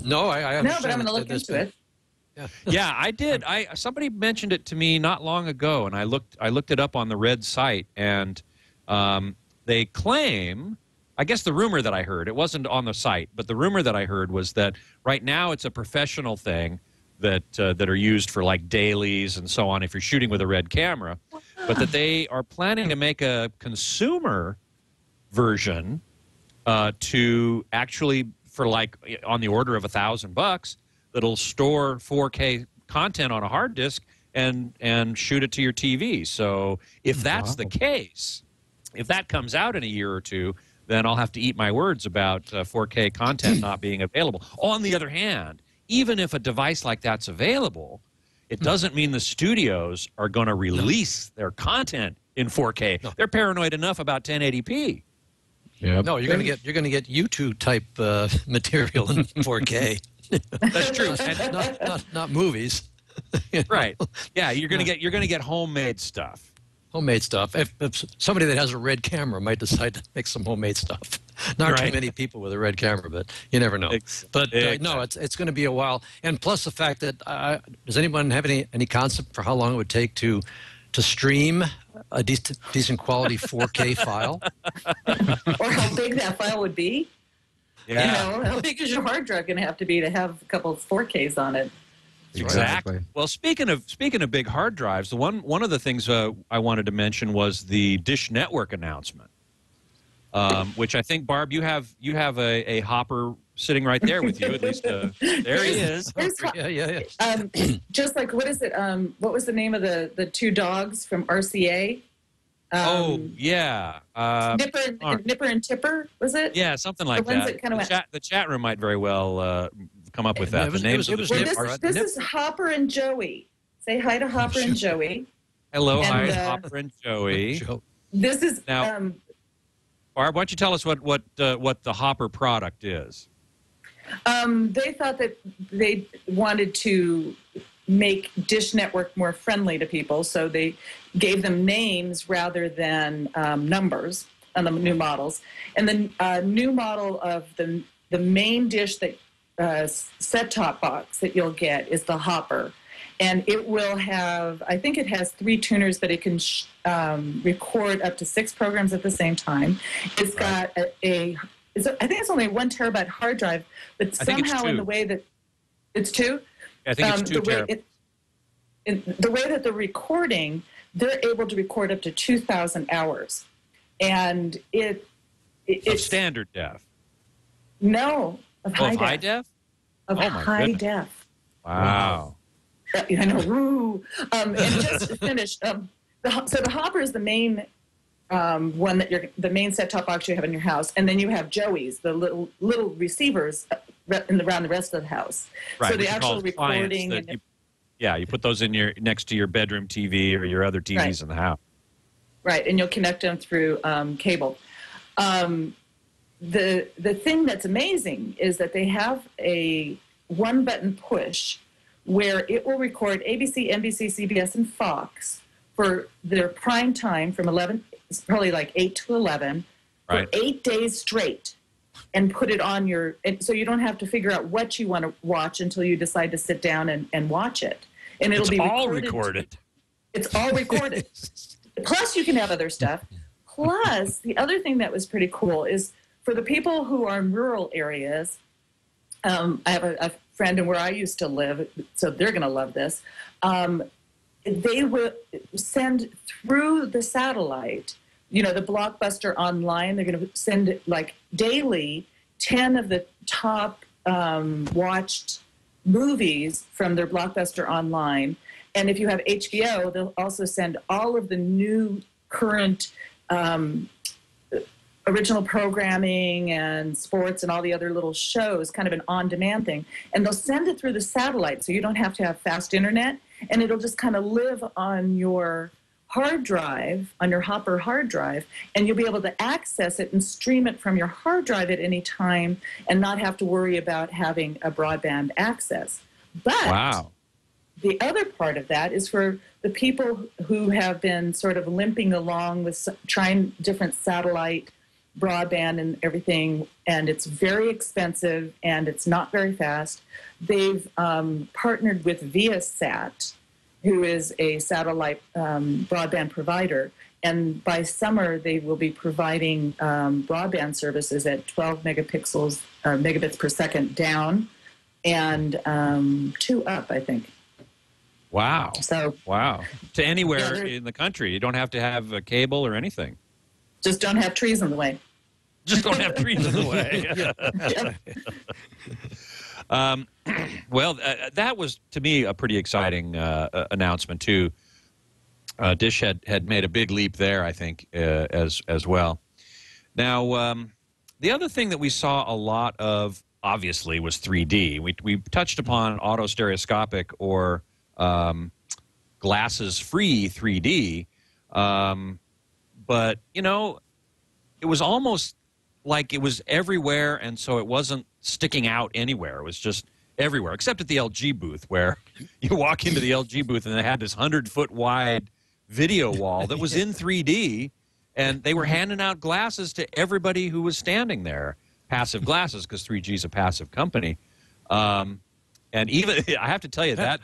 No, I understand. No, but I'm going to look into it. Yeah, I did. Somebody mentioned it to me not long ago, and I looked it up on the Red site, and they claim, I guess the rumor that I heard, it wasn't on the site, but the rumor that I heard was that right now it's a professional thing that are used for like dailies and so on if you're shooting with a Red camera, but that they are planning to make a consumer version to actually, for like on the order of $1,000, that'll store 4K content on a hard disk and shoot it to your TV. So if that's the case, if that comes out in a year or two, then I'll have to eat my words about 4K content not being available. On the other hand, even if a device like that's available, it doesn't mean the studios are going to release their content in 4K. No. They're paranoid enough about 1080p. Yep. No, you're going to get YouTube type material in 4K. That's true. And not movies. Right. Yeah, you're going to get homemade stuff. Homemade stuff. If somebody that has a Red camera might decide to make some homemade stuff. Not too many people with a Red camera, but you never know. But no, it's going to be a while. And plus the fact that does anyone have any concept for how long it would take to stream a decent quality 4K file? Or how big that file would be? Yeah. You know, how big is your hard drive going to have a couple of 4Ks on it? Exactly. Well, speaking of big hard drives, one of the things I wanted to mention was the Dish Network announcement, which I think, Barb, you have a Hopper sitting right there with you. At least there he is. Yeah. Just like, what is it? What was the name of the two dogs from RCA? Nipper and Tipper, was it? Yeah, something like that. The chat room might very well come up with that. This is Hopper and Joey. Say hi to Hopper and Joey. Hello, hi, Hopper and Joey. This is now, Barb. Why don't you tell us what the Hopper product is? They thought that they wanted to make Dish Network more friendly to people, so they gave them names rather than numbers on the new models. And the new model of the main Dish that set-top box that you'll get is the Hopper. And it will have, I think it has 3 tuners, but it can record up to 6 programs at the same time. It's got I think it's only a 1 terabyte hard drive, but somehow in the way that it's 2? I think it's 2 terabytes. The way that they're recording, they're able to record up to 2,000 hours. And it's standard def. No, of high def. Of high def. Wow. I know. Woo. And just to finish, so the Hopper is the main one that the main set-top box you have in your house, and then you have Joey's, the little receivers around the rest of the house. Right. So the actual recording. You put those in next to your bedroom TV or your other TVs in the house. Right, and you'll connect them through cable. The thing that's amazing is that they have a one-button push where it will record ABC, NBC, CBS, and Fox for their prime time from 11, it's probably like 8 to 11, for 8 days straight, and put it on so you don't have to figure out what you want to watch until you decide to sit down and watch it. And it'll be all recorded. It's all recorded. Plus, you can have other stuff. Plus, the other thing that was pretty cool is for the people who are in rural areas, I have a friend in where I used to live, so they're going to love this. They will send through the satellite, the Blockbuster Online, they're going to send like daily 10 of the top watched movies from their Blockbuster Online. And if you have HBO, they'll also send all of the new current original programming and sports and all the other little shows, kind of an on-demand thing. And they'll send it through the satellite, so you don't have to have fast internet. And it'll just kind of live on your hard drive, on your Hopper hard drive, and you'll be able to access it and stream it from your hard drive at any time and not have to worry about having a broadband access. But the other part of that is for the people who have been sort of limping along with trying different satellite broadband and everything, and it's very expensive and it's not very fast. They've partnered with Viasat, who is a satellite broadband provider, and by summer they will be providing broadband services at 12 megabits per second down and 2 up, I think. Wow. So to anywhere in the country. You don't have to have a cable or anything. Just don't have trees in the way. Just don't have trees in the way. Well, that was, to me, a pretty exciting announcement, too. Dish had made a big leap there, I think, as well. Now, the other thing that we saw a lot of, obviously, was 3D. We touched upon autostereoscopic or glasses-free 3D, but, it was almost like it was everywhere, and so it wasn't sticking out anywhere. It was just everywhere, except at the LG booth, where you walk into the LG booth and they had this 100-foot wide video wall that was in 3D, and they were handing out glasses to everybody who was standing there, passive glasses, because 3G is a passive company. And even, I have to tell you, that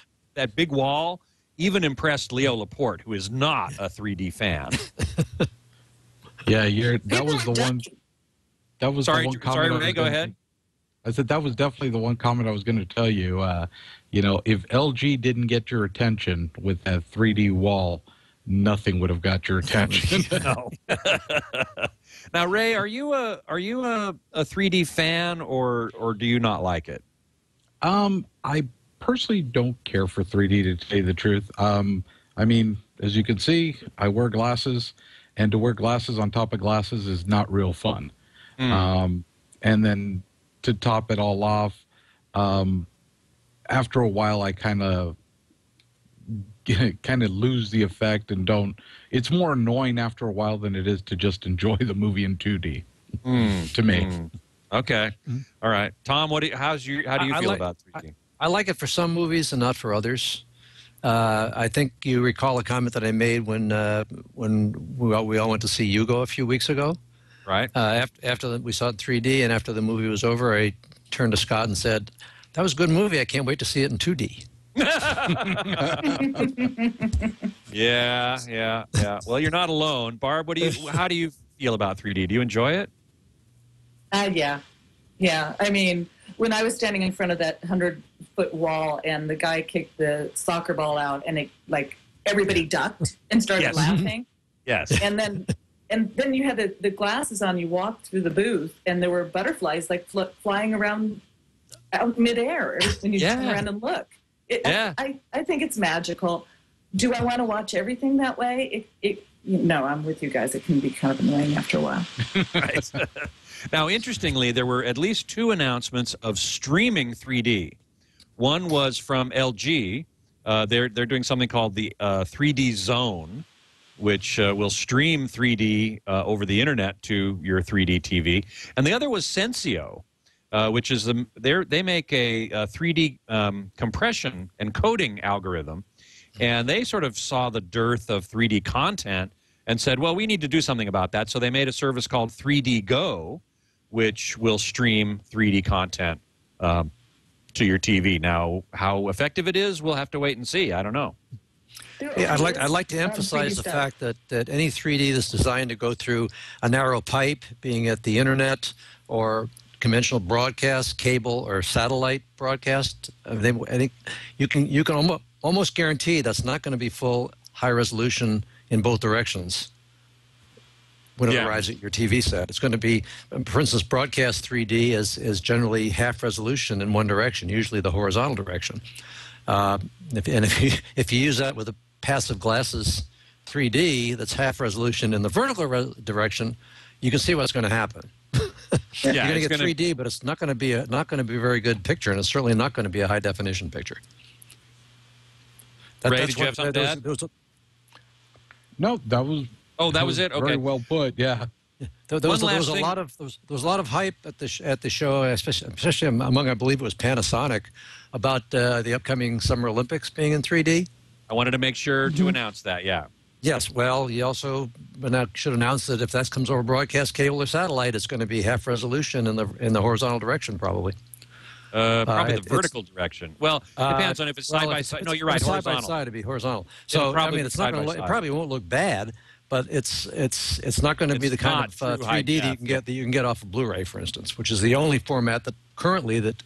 big wall even impressed Leo Laporte, who is not a 3D fan. Yeah, that was the one. That was the one comment. Sorry, Ray, go ahead. I said that was definitely the one comment I was going to tell you. If LG didn't get your attention with that 3D wall, nothing would have got your attention. No. Now, Ray, are you a 3D fan, or do you not like it? I personally don't care for 3D, to tell you the truth. I mean, as you can see, I wear glasses. And to wear glasses on top of glasses is not real fun. And then to top it all off, after a while, I kind of lose the effect and don't. It's more annoying after a while than it is to just enjoy the movie in 2D, to me. Okay. All right. Tom, how do you feel about 3D? I like it for some movies and not for others. I think you recall a comment that I made when we all went to see Hugo a few weeks ago. Right. After we saw it in 3D and after the movie was over, I turned to Scott and said, "That was a good movie. I can't wait to see it in 2D." Yeah. Well, you're not alone, Barb. How do you feel about 3D? Do you enjoy it? Yeah. I mean, when I was standing in front of that 100-foot wall and the guy kicked the soccer ball out and it, like, everybody ducked and started laughing. Yes. And then you had the glasses on. You walked through the booth and there were butterflies like flying around out midair when you turn around and look. I think it's magical. Do I want to watch everything that way? No, I'm with you guys. It can be kind of annoying after a while. Right. Now, interestingly, there were at least 2 announcements of streaming 3D. One was from LG. They're doing something called the 3D Zone, which will stream 3D over the internet to your 3D TV. And the other was Sensio, which is they make a 3D compression and coding algorithm. And they sort of saw the dearth of 3D content and said, well, we need to do something about that. So they made a service called 3D Go, which will stream 3D content to your TV. Now, how effective it is, we'll have to wait and see. I don't know. Yeah, I'd like to emphasize the fact that any 3D that's designed to go through a narrow pipe, being at the internet or conventional broadcast, cable or satellite broadcast, I think you can almost guarantee that's not going to be full high resolution in both directions when it arrives at your TV set. It's going to be, for instance, broadcast 3D is generally half resolution in one direction, usually the horizontal direction. If you use that with a passive glasses 3D that's half resolution in the vertical direction, you can see what's going to happen. You're going to get 3D, but it's not going to be a very good picture, and it's certainly not going to be a high definition picture. Ray, did you have something to add? No, that was. Oh, that was it. Okay, very well put. Yeah. There was a lot of hype at the show, especially among, I believe it was Panasonic, about the upcoming Summer Olympics being in 3D. I wanted to make sure to announce that. Yeah. Yes. Well, you also should announce that if that comes over broadcast cable or satellite, it's going to be half resolution in the horizontal direction, probably. Probably the vertical direction. Well, depends on if it's side by side. No, you're right. Horizontal. Side by side, it'd be horizontal. So I mean, it's not going to. It probably won't look bad, but it's not going to be the kind of 3D that you can get off of Blu-ray, for instance, which is the only format that currently that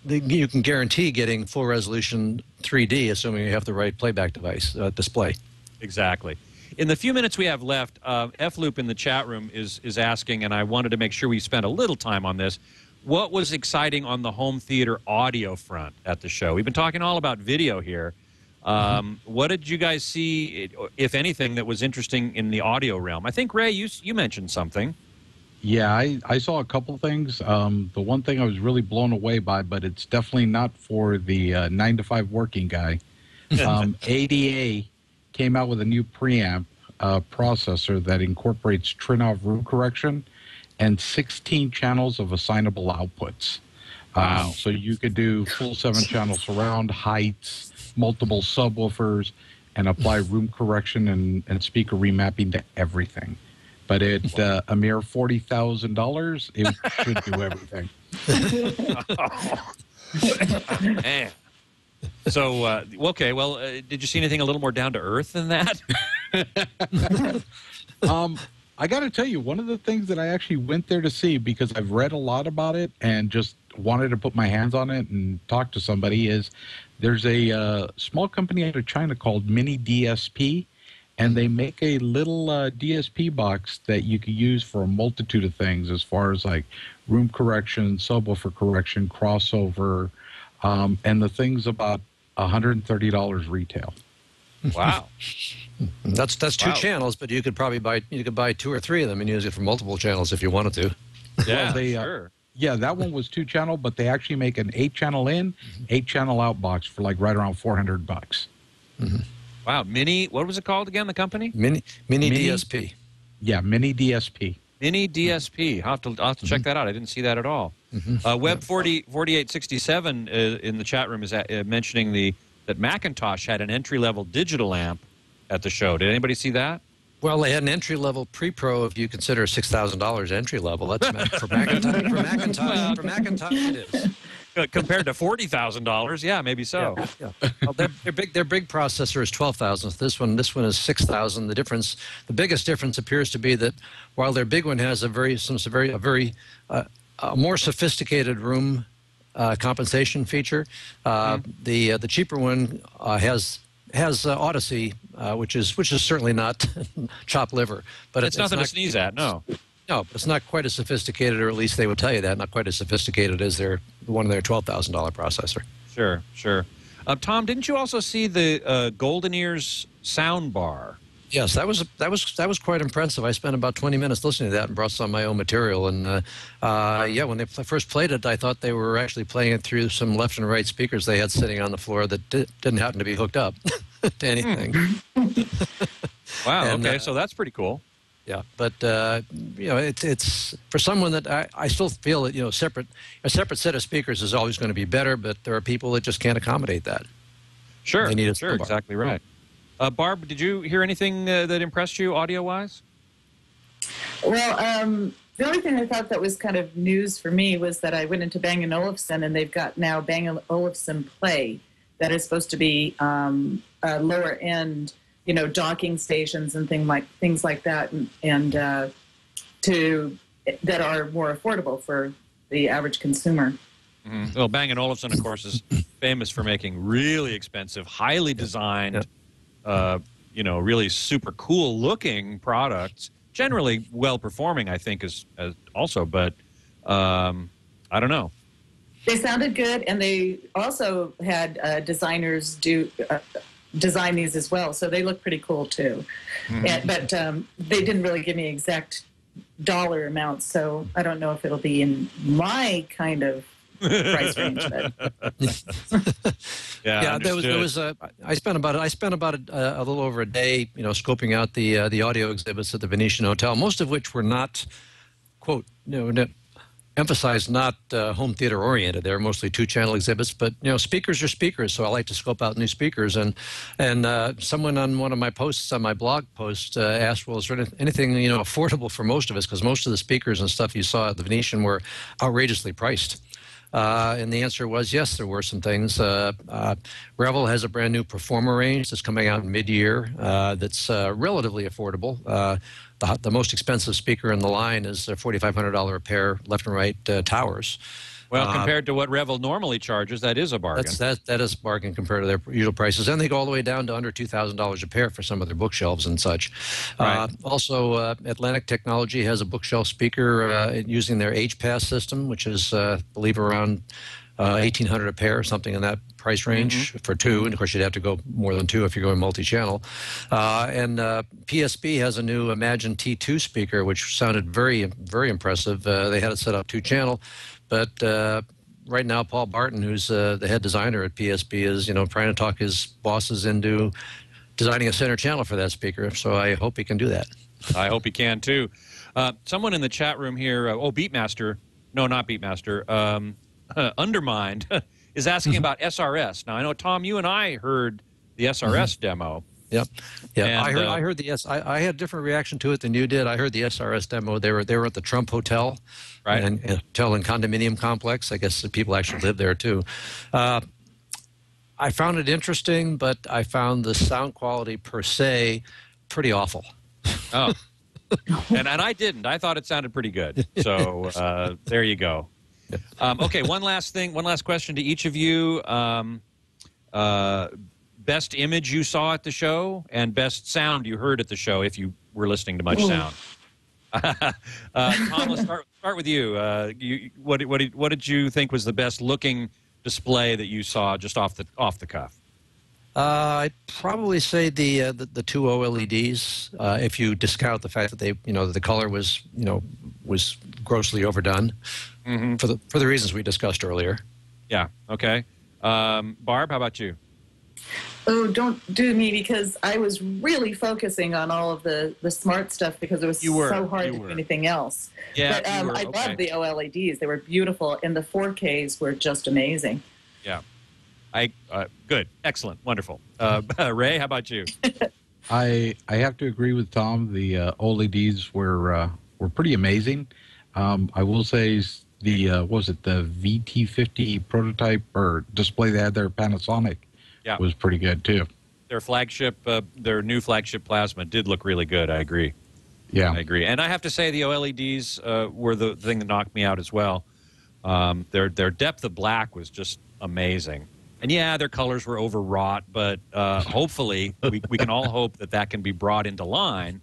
you can guarantee getting full resolution 3D, assuming you have the right playback device display. Exactly. In the few minutes we have left, F-Loop in the chat room is asking, and I wanted to make sure we spent a little time on this. What was exciting on the home theater audio front at the show? We've been talking all about video here. What did you guys see, if anything, that was interesting in the audio realm? I think, Ray, you mentioned something. Yeah, I saw a couple things. The one thing I was really blown away by, but it's definitely not for the 9-to-5 working guy. ADA came out with a new preamp processor that incorporates Trinnov room correction and 16 channels of assignable outputs. Wow. So you could do full 7-channel surround, heights, multiple subwoofers, and apply room correction and speaker remapping to everything. But at a mere $40,000, it should do everything. Man. So, okay, well, did you see anything a little more down to earth than that? I got to tell you, one of the things that I actually went there to see, because I've read a lot about it and just wanted to put my hands on it and talk to somebody, is there's a small company out of China called Mini DSP, and they make a little DSP box that you can use for a multitude of things as far as like room correction, subwoofer correction, crossover, and the thing's about $130 retail. Wow. That's two channels, but you could probably buy 2 or 3 of them and use it for multiple channels if you wanted to. Yeah, well, sure. Yeah, that one was 2-channel, but they actually make an 8-channel in, 8-channel out box for like right around $400. Mm-hmm. Wow, Mini. What was it called again? The company? Mini DSP. Yeah, Mini DSP. Mini DSP. I'll have to check that out. I didn't see that at all. Web 4867 in the chat room is mentioning that Macintosh had an entry-level digital amp at the show. Did anybody see that? Well, they had an entry-level pre-pro if you consider $6,000 entry-level. That's for Macintosh. For Macintosh, it is. Compared to $40,000, yeah, maybe so. Yeah. Well, their big processor is 12,000. This one is 6,000. The biggest difference appears to be that while their big one has a very more sophisticated room compensation feature, the cheaper one has Odyssey, which is certainly not chopped liver, but it's nothing to sneeze at. No, it's not quite as sophisticated, or at least they would tell you that, not quite as sophisticated as one of their $12,000 processor. Sure. Tom, didn't you also see the Golden Ears sound bar? Yes, that was quite impressive. I spent about 20 minutes listening to that and brought some of my own material. And when they first played it, I thought they were actually playing it through some left and right speakers they had sitting on the floor that didn't happen to be hooked up to anything. Wow. Okay, so that's pretty cool. Yeah, but it's for someone that I still feel that a separate set of speakers is always going to be better. But there are people that just can't accommodate that. Sure, they need a sure, exactly right. Barb, did you hear anything that impressed you audio-wise? Well, the only thing I thought that was kind of news for me was that I went into Bang & Olufsen, and they've got now Bang & Olufsen Play that is supposed to be a lower-end, docking stations and things like that, and that are more affordable for the average consumer. Mm-hmm. Well, Bang & Olufsen, of course, is famous for making really expensive, highly designed, really super cool looking products, generally well performing, I think, as also, but I don't know. They sounded good, and they also had designers design these as well, so they look pretty cool too. Mm-hmm. But they didn't really give me exact dollar amounts, so I don't know if it'll be in my kind of price range. There was I spent about a little over a day, scoping out the audio exhibits at the Venetian Hotel, most of which were not, quote, emphasized not home theater oriented. They're mostly 2-channel exhibits, but speakers are speakers, so I like to scope out new speakers. And someone on one of my posts on my blog post asked, well, is there anything affordable for most of us? Because most of the speakers and stuff you saw at the Venetian were outrageously priced. And the answer was yes, there were some things. Revel has a brand new Performer range that's coming out mid-year that's relatively affordable. The most expensive speaker in the line is $4,500 a pair, left and right towers. Well, compared to what Revel normally charges, that is a bargain. That is a bargain compared to their usual prices. And they go all the way down to under $2,000 a pair for some of their bookshelves and such. Right. Also, Atlantic Technology has a bookshelf speaker using their H-Pass system, which is, I believe, around $1,800 a pair, something in that price range for 2. And, of course, you'd have to go more than 2 if you're going multi-channel. And PSB has a new Imagine T2 speaker, which sounded very, very impressive. They had it set up 2-channel. But right now, Paul Barton, who's the head designer at PSB, is trying to talk his bosses into designing a center channel for that speaker. So I hope he can do that. I hope he can too. Someone in the chat room here, Beatmaster, no, not Beatmaster, Undermined, is asking about SRS. Now I know, Tom, you and I heard the SRS demo. Yep. Yeah. And, I heard the I had a different reaction to it than you did. I heard the SRS demo. They were at the Trump Hotel, right? And hotel and condominium complex. I guess the people actually live there too. I found it interesting, but I found the sound quality per se pretty awful. Oh. and I didn't. I thought it sounded pretty good. So there you go. Okay, one last question to each of you. Best image you saw at the show and best sound you heard at the show, if you were listening to much sound. Tom, let's start with you. What did you think was the best looking display that you saw just off the cuff? I'd probably say the 2 OLEDs. If you discount the fact that the color was grossly overdone for the reasons we discussed earlier. Yeah. Okay. Barb, how about you? Oh, don't do me, because I was really focusing on all of the smart stuff because it was so hard to do anything else. Yeah, but I loved the OLEDs. They were beautiful, and the 4Ks were just amazing. Yeah. Good. Excellent. Wonderful. Ray, how about you? I have to agree with Tom. The OLEDs were pretty amazing. I will say the the VT50 prototype or display they had there, Panasonic, was pretty good too. Their flagship, their new flagship plasma did look really good. I agree. Yeah, I agree. And I have to say the OLEDs were the thing that knocked me out as well. Their depth of black was just amazing. And yeah, their colors were overwrought, but hopefully we can all hope that can be brought into line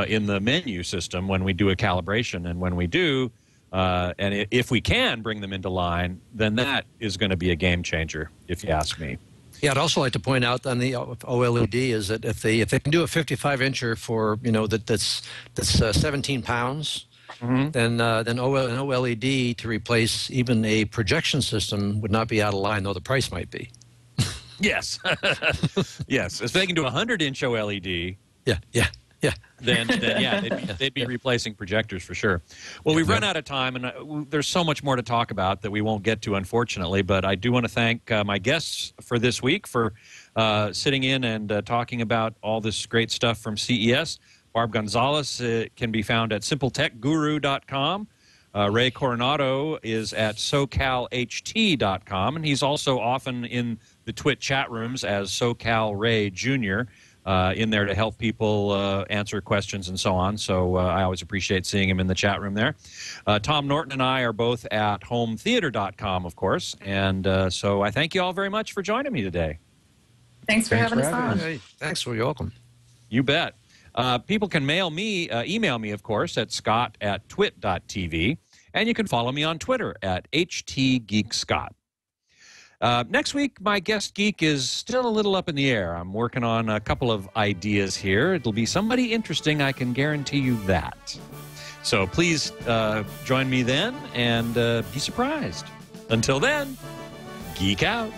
in the menu system when we do a calibration. And when we do, and if we can bring them into line, then that is going to be a game changer, if you ask me. Yeah, I'd also like to point out on the OLED is that if they can do a 55-incher for that's 17 pounds, then an OLED to replace even a projection system would not be out of line, though the price might be. Yes, yes. If they can do a 100-inch OLED, then they'd be replacing projectors for sure. Well, we've run out of time, and there's so much more to talk about that we won't get to, unfortunately. But I do want to thank my guests for this week for sitting in and talking about all this great stuff from CES. Barb Gonzalez can be found at simpletechguru.com. Ray Coronado is at socalht.com, and he's also often in the Twit chat rooms as SoCal Ray Jr., in there to help people answer questions and so on. So I always appreciate seeing him in the chat room there. Tom Norton and I are both at hometheater.com, of course. And so I thank you all very much for joining me today. Thanks for having us on. Hey, thanks. You're welcome. You bet. People can email me, of course, at scott@twit.tv. And you can follow me on Twitter at htgeekscott. Next week, my guest geek is still a little up in the air. I'm working on a couple of ideas here. It'll be somebody interesting, I can guarantee you that. So please join me then and be surprised. Until then, geek out.